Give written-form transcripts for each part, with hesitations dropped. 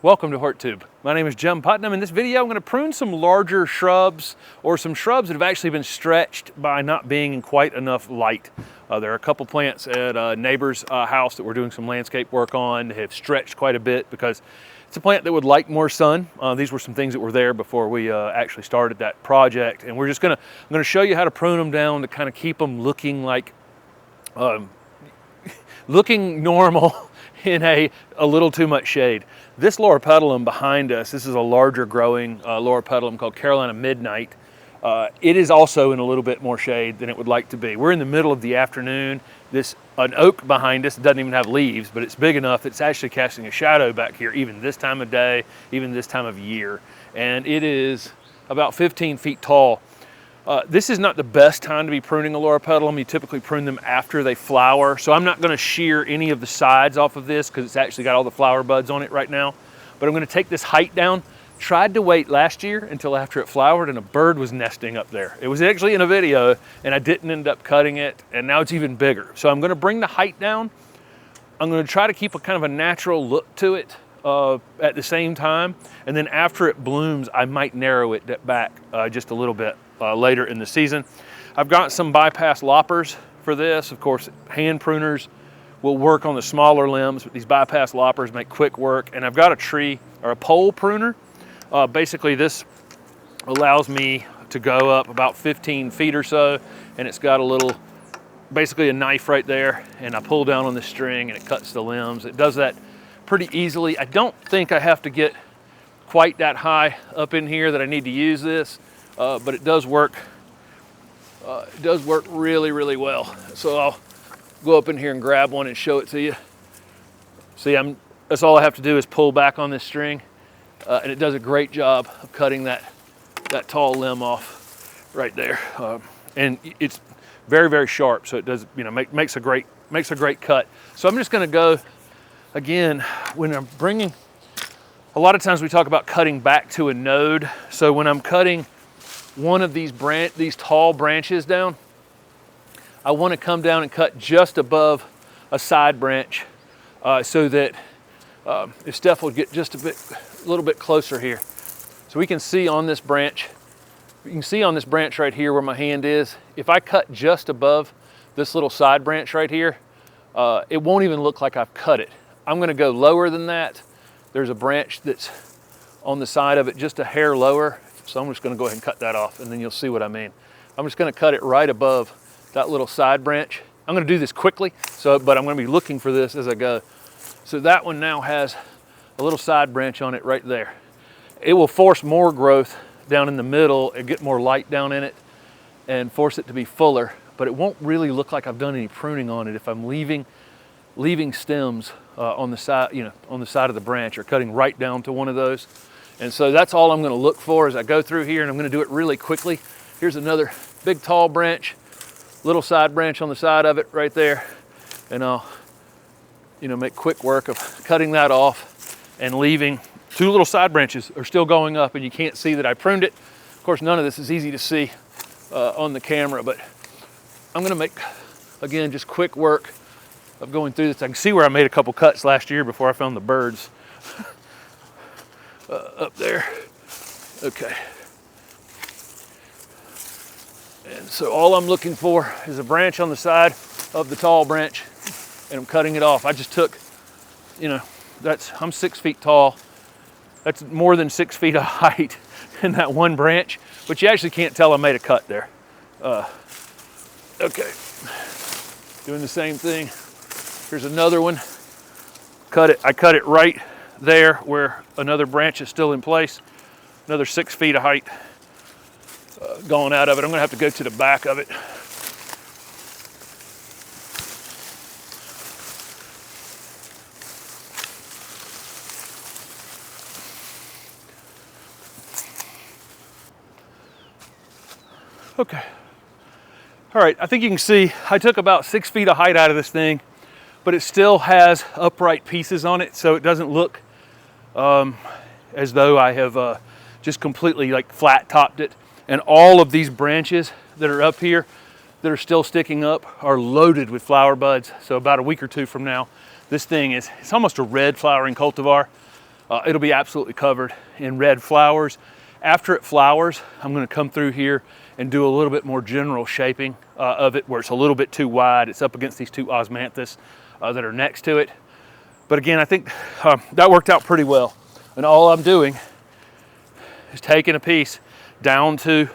Welcome to HortTube. My name is Jim Putnam. In this video, I'm going to prune some larger shrubs or some shrubs that have actually been stretched by not being in quite enough light. There are a couple plants at a neighbor's house that we're doing some landscape work on that have stretched quite a bit because it's a plant that would like more sun. These were some things that were there before we actually started that project. And I'm going to show you how to prune them down to kind of keep them looking like, looking normal in a little too much shade. This loropetalum behind us, this is a larger growing loropetalum called Carolina Midnight. It is also in a little bit more shade than it would like to be. We're in the middle of the afternoon. An oak behind us doesn't even have leaves, but it's big enough it's actually casting a shadow back here even this time of day, even this time of year. And it is about 15 feet tall. This is not the best time to be pruning a loropetalum. You typically prune them after they flower. So I'm not going to shear any of the sides off of this because it's actually got all the flower buds on it right now. But I'm going to take this height down. Tried to wait last year until after it flowered and a bird was nesting up there. It was actually in a video and I didn't end up cutting it, and now it's even bigger. So I'm going to bring the height down. I'm going to try to keep a kind of a natural look to it at the same time. And then after it blooms, I might narrow it back just a little bit. Later in the season. I've got some bypass loppers for this. Of course, hand pruners will work on the smaller limbs, but these bypass loppers make quick work. And I've got a tree or a pole pruner. Basically, this allows me to go up about 15 feet or so, and it's got a little, basically a knife right there, and I pull down on the string and it cuts the limbs. It does that pretty easily. I don't think I have to get quite that high up in here that I need to use this. But it does work. It does work really, really well. So I'll go up in here and grab one and show it to you. See, that's all I have to do is pull back on this string, and it does a great job of cutting that tall limb off right there. And it's very, very sharp. So it does, makes a great cut. So I'm just going to go again when I'm bringing. A lot of times we talk about cutting back to a node. So when I'm cutting one of these tall branches down, I want to come down and cut just above a side branch so that if Steph will get just a little bit closer here. So we can see on this branch, right here where my hand is, if I cut just above this little side branch right here, it won't even look like I've cut it. I'm going to go lower than that. There's a branch that's on the side of it just a hair lower. So I'm just going to go ahead and cut that off, and then you'll see what I mean. I'm just going to cut it right above that little side branch. I'm going to do this quickly, but I'm going to be looking for this as I go. So that one now has a little side branch on it right there. It will force more growth down in the middle and get more light down in it and force it to be fuller, but it won't really look like I've done any pruning on it if I'm leaving stems on the side, on the side of the branch, or cutting right down to one of those. And so that's all I'm going to look for as I go through here, and I'm going to do it really quickly. Here's another big tall branch, little side branch on the side of it right there. And I'll, make quick work of cutting that off and leaving two little side branches are still going up, and you can't see that I pruned it. Of course, none of this is easy to see on the camera, but I'm going to make, again, just quick work of going through this. I can see where I made a couple cuts last year before I found the birds. Up there. Okay. And so all I'm looking for is a branch on the side of the tall branch, and I'm cutting it off. I just took, I'm 6 feet tall. That's more than 6 feet of height in that one branch, but you actually can't tell I made a cut there. Okay. Doing the same thing. Here's another one. I cut it right there where another branch is still in place. Another 6 feet of height going out of it. I'm going to have to go to the back of it. Okay. All right, I think you can see I took about 6 feet of height out of this thing, but it still has upright pieces on it, so it doesn't look as though I have just completely flat topped it. And all of these branches that are up here that are still sticking up are loaded with flower buds. So about a week or two from now, this thing it's almost a red flowering cultivar. it'll be absolutely covered in red flowers. After it flowers, I'm going to come through here and do a little bit more general shaping of it where it's a little bit too wide. It's up against these two Osmanthus that are next to it. But again, I think that worked out pretty well. And all I'm doing is taking a piece down to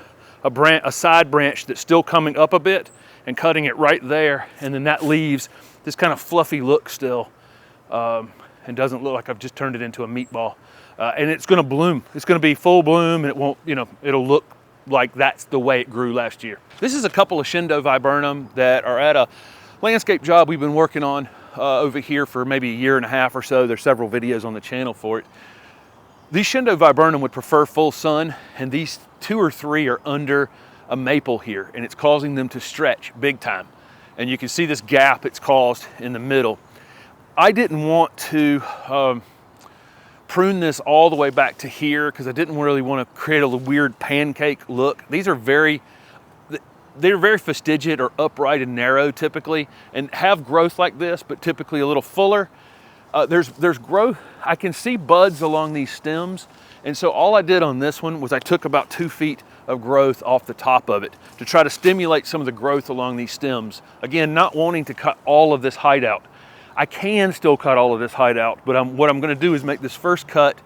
a side branch that's still coming up a bit and cutting it right there. And then that leaves this kind of fluffy look still and doesn't look like I've just turned it into a meatball. And it's gonna bloom. It's gonna be full bloom, and it won't, you know, it'll look like that's the way it grew last year. This is a couple of Shindo viburnum that are at a landscape job we've been working on over here for maybe a year and a half or so. There's several videos on the channel for it. These Shindo viburnum would prefer full sun, and these 2 or 3 are under a maple here, and it's causing them to stretch big time. And you can see this gap it's caused in the middle. I didn't want to prune this all the way back to here because I didn't really want to create a weird pancake look. These are they're very fastigiate or upright and narrow typically, and have growth like this, but typically a little fuller. There's growth. I can see buds along these stems, and so all I did on this one was I took about 2 feet of growth off the top of it to try to stimulate some of the growth along these stems. Again, not wanting to cut all of this height out. I can still cut all of this height out, but what I'm going to do is make this first cut.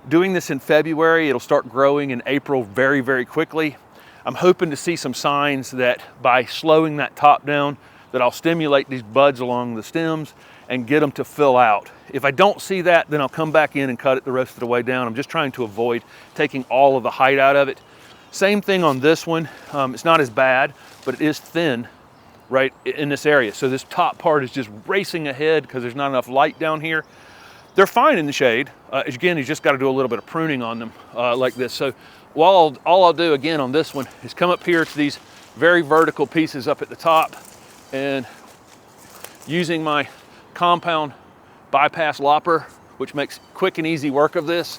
Doing this in February, it'll start growing in April very, very quickly. I'm hoping to see some signs that by slowing that top down, that I'll stimulate these buds along the stems and get them to fill out. If I don't see that, then I'll come back in and cut it the rest of the way down. I'm just trying to avoid taking all of the height out of it. Same thing on this one. It's not as bad, but it is thin right in this area. So this top part is just racing ahead because there's not enough light down here. They're fine in the shade. Again, you just got to do a little bit of pruning on them like this. So all I'll do again on this one is come up here to these very vertical pieces up at the top, and using my compound bypass lopper, which makes quick and easy work of this,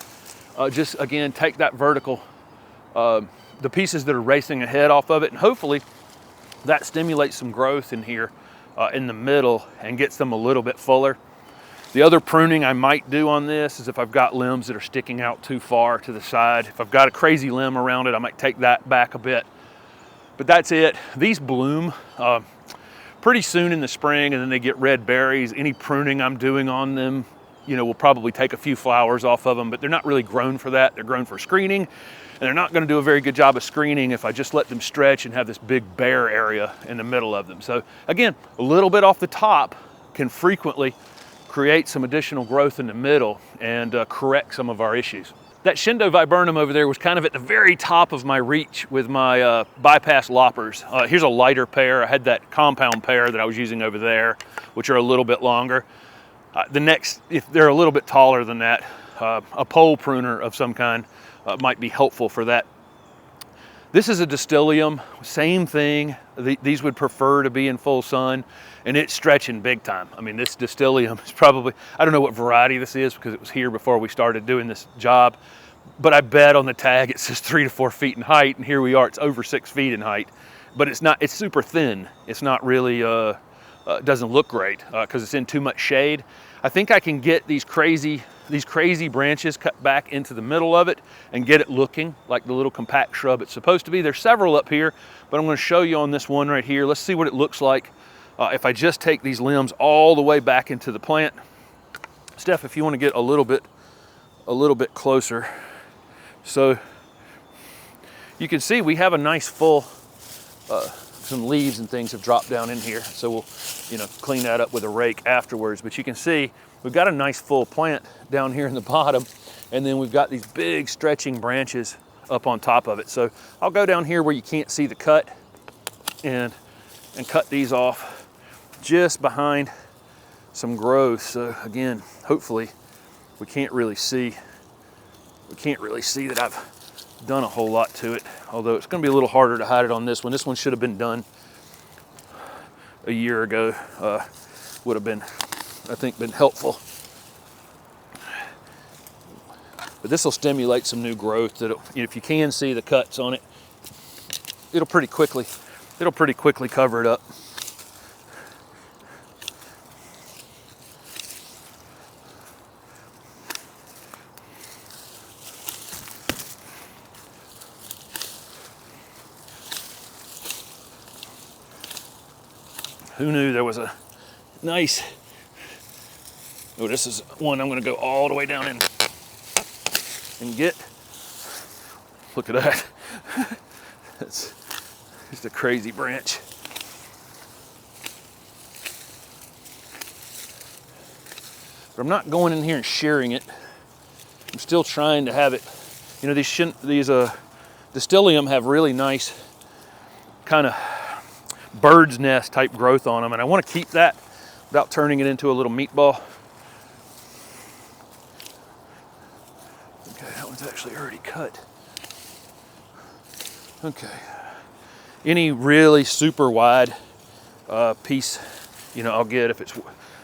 just again take that vertical, the pieces that are racing ahead off of it, and hopefully that stimulates some growth in here in the middle and gets them a little bit fuller. The other pruning I might do on this is if I've got limbs that are sticking out too far to the side. If I've got a crazy limb around it, I might take that back a bit. But that's it. These bloom pretty soon in the spring, and then they get red berries. Any pruning I'm doing on them, you know, will probably take a few flowers off of them, but they're not really grown for that. They're grown for screening, and they're not going to do a very good job of screening if I just let them stretch and have this big bare area in the middle of them. So again, a little bit off the top can frequently create some additional growth in the middle and correct some of our issues. That Shindo viburnum over there was kind of at the very top of my reach with my bypass loppers. Here's a lighter pair. I had that compound pair that I was using over there, which are a little bit longer. The next, if they're a little bit taller than that, a pole pruner of some kind might be helpful for that. This is a distillium, same thing. These would prefer to be in full sun, and it's stretching big time. I mean, this distillium is probably, I don't know what variety this is because it was here before we started doing this job, but I bet on the tag it says 3 to 4 feet in height, and here we are, it's over 6 feet in height. But it's not, it's super thin. It's not really, doesn't look great because it's in too much shade. I think I can get these crazy branches cut back into the middle of it and get it looking like the little compact shrub it's supposed to be. There's several up here, but I'm going to show you on this one right here. Let's see what it looks like if I just take these limbs all the way back into the plant. Steph, if you want to get a little bit closer. So you can see we have a nice full, some leaves and things have dropped down in here. So we'll, you know, clean that up with a rake afterwards. But you can see we've got a nice full plant down here in the bottom, and then we've got these big stretching branches up on top of it. So I'll go down here where you can't see the cut and cut these off just behind some growth. So again, hopefully we can't really see that I've done a whole lot to it, although it's going to be a little harder to hide it on this one. This one should have been done a year ago. Would have been, I think, been helpful. But this will stimulate some new growth that, if you can see the cuts on it, it'll pretty quickly cover it up. Who knew there was a nice, oh, this is one I'm gonna go all the way down in and get. Look at that. That's just a crazy branch. But I'm not going in here and shearing it. I'm still trying to have it, you know, these distillium have really nice kind of bird's nest type growth on them, and I want to keep that without turning it into a little meatball. Okay, that one's actually already cut. Okay, any really super wide piece, you know, I'll get if it's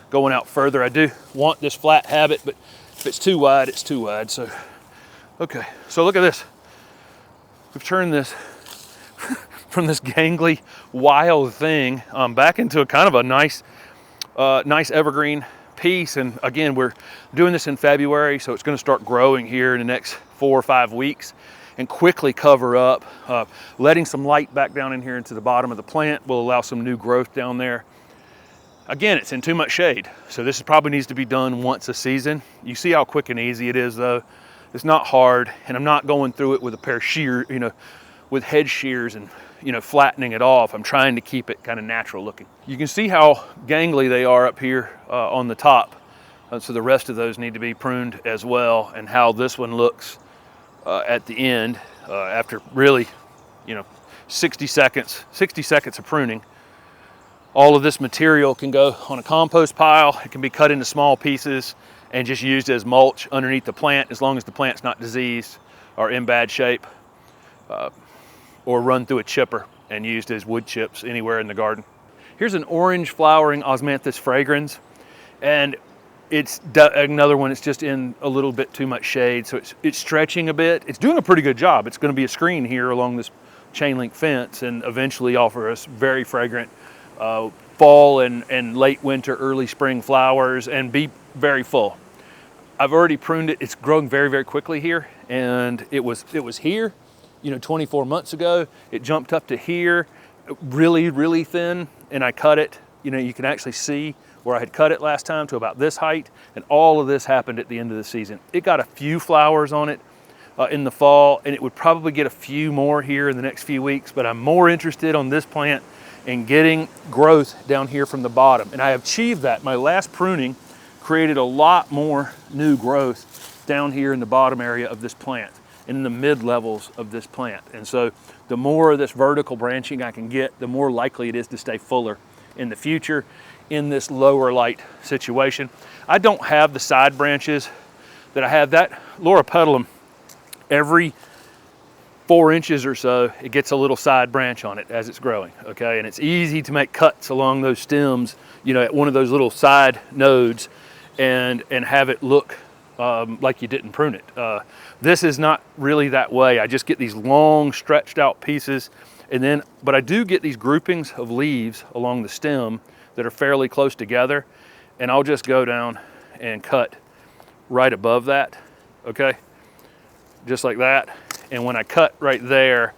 going out further. I do want this flat habit, but if it's too wide, it's too wide. So, okay, so look at this. We've turned this from this gangly, wild thing back into a kind of a nice evergreen piece. And again, we're doing this in February, so it's going to start growing here in the next 4 or 5 weeks and quickly cover up. Letting some light back down in here into the bottom of the plant will allow some new growth down there. Again, it's in too much shade, so this probably needs to be done once a season. You see how quick and easy it is, though. It's not hard, and I'm not going through it with a pair of shears, you know, with head shears and, you know, flattening it off. I'm trying to keep it kind of natural looking. You can see how gangly they are up here on the top, so the rest of those need to be pruned as well, and how this one looks at the end after really, you know, 60 seconds of pruning. All of this material can go on a compost pile. It can be cut into small pieces and just used as mulch underneath the plant, as long as the plant's not diseased or in bad shape, or run through a chipper and used as wood chips anywhere in the garden. Here's an orange flowering Osmanthus fragrans, and it's another one that's just in a little bit too much shade, so it's stretching a bit. It's doing a pretty good job. It's going to be a screen here along this chain link fence and eventually offer us very fragrant fall and late winter, early spring flowers, and be very full. I've already pruned it. It's growing very, very quickly here, and it was here, you know, 24 months ago. It jumped up to here, really, really thin, and I cut it. You know, you can actually see where I had cut it last time to about this height, and all of this happened at the end of the season. It got a few flowers on it in the fall, and it would probably get a few more here in the next few weeks, but I'm more interested on this plant and getting growth down here from the bottom. And I achieved that. My last pruning created a lot more new growth down here in the bottom area of this plant, in the mid levels of this plant. And so the more of this vertical branching I can get, the more likely it is to stay fuller in the future in this lower light situation. I don't have the side branches that I have. That loropetalum, every 4 inches or so, it gets a little side branch on it as it's growing, okay? And it's easy to make cuts along those stems, you know, at one of those little side nodes and have it look like you didn't prune it. This is not really that way. I just get these long stretched out pieces, and then, but I do get these groupings of leaves along the stem that are fairly close together, and I'll just go down and cut right above that, okay? Just like that. And when I cut right there,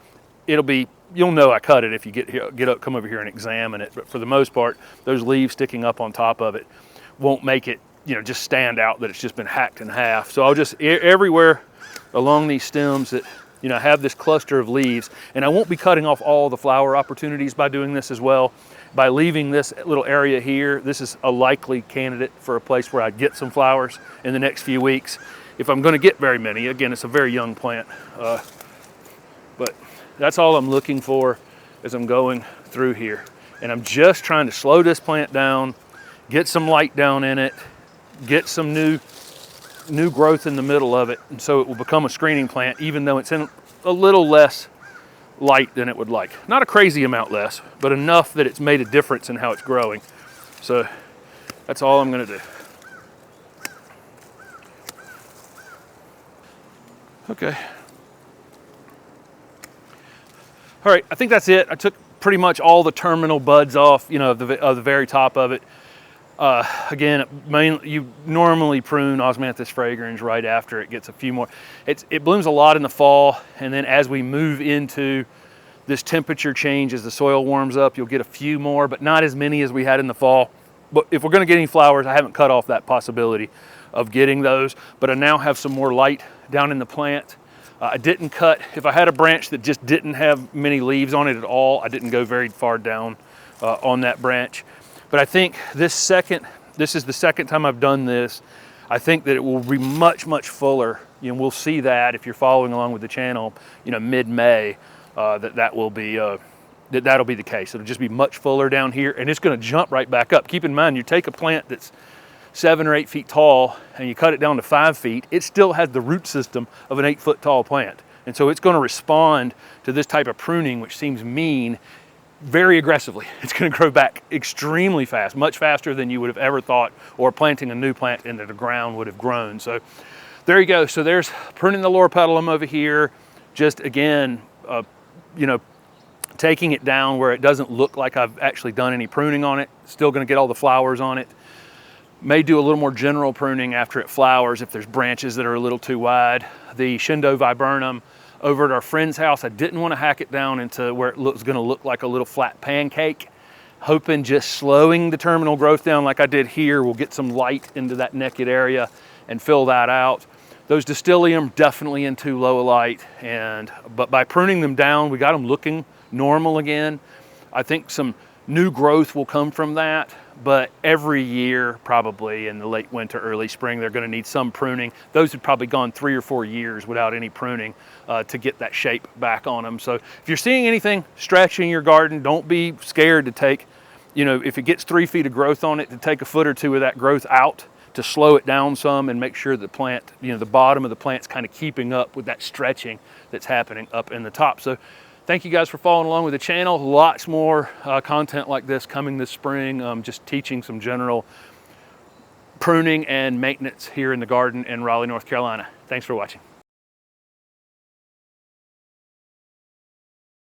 it'll be, you'll know I cut it if you get up, come over here and examine it. But for the most part, those leaves sticking up on top of it won't make it, you know, just stand out that it's just been hacked in half. So I'll just, everywhere along these stems that, you know, have this cluster of leaves, and I won't be cutting off all the flower opportunities by doing this as well. By leaving this little area here, this is a likely candidate for a place where I'd get some flowers in the next few weeks. If I'm going to get very many. Again, it's a very young plant, but that's all I'm looking for as I'm going through here. And I'm just trying to slow this plant down, get some light down in it, get some new growth in the middle of it, and so it will become a screening plant, even though it's in a little less light than it would like. Not a crazy amount less, but enough that it's made a difference in how it's growing. So that's all I'm going to do. Okay. All right, I think that's it. I took pretty much all the terminal buds off, you know, of the very top of it. Again, you normally prune Osmanthus fragrans right after it gets a few more. It blooms a lot in the fall, and then as we move into this temperature change as the soil warms up, you'll get a few more, but not as many as we had in the fall. But if we're gonna get any flowers, I haven't cut off that possibility of getting those, but I now have some more light down in the plant. I didn't cut, if I had a branch that just didn't have many leaves on it at all, I didn't go very far down on that branch. But I think this is the second time I've done this. I think that it will be much, much fuller. You know, we'll see that if you're following along with the channel, you know, mid-May, that'll be the case. It'll just be much fuller down here, and it's gonna jump right back up. Keep in mind, you take a plant that's 7 or 8 feet tall and you cut it down to 5 feet, it still has the root system of an 8-foot tall plant. And so it's gonna respond to this type of pruning, which seems mean, very aggressively. It's gonna grow back extremely fast, much faster than you would have ever thought, or planting a new plant into the ground would have grown. So there you go. So there's pruning the loropetalum over here. Just again, you know, taking it down where it doesn't look like I've actually done any pruning on it. Still gonna get all the flowers on it. May do a little more general pruning after it flowers if there's branches that are a little too wide. The Shindo viburnum over at our friend's house, I didn't want to hack it down into where it was going to look like a little flat pancake. Hoping just slowing the terminal growth down like I did here will get some light into that naked area and fill that out. Those distillium definitely in too low a light, but by pruning them down, we got them looking normal again. I think some new growth will come from that, but every year, probably in the late winter, early spring, they're gonna need some pruning. Those have probably gone 3 or 4 years without any pruning to get that shape back on them. So if you're seeing anything stretching your garden, don't be scared to take, you know, if it gets 3 feet of growth on it, to take a foot or two of that growth out to slow it down some and make sure the plant, you know, the bottom of the plant's kind of keeping up with that stretching that's happening up in the top. So thank you guys for following along with the channel. Lots more content like this coming this spring. Just teaching some general pruning and maintenance here in the garden in Raleigh, North Carolina. Thanks for watching.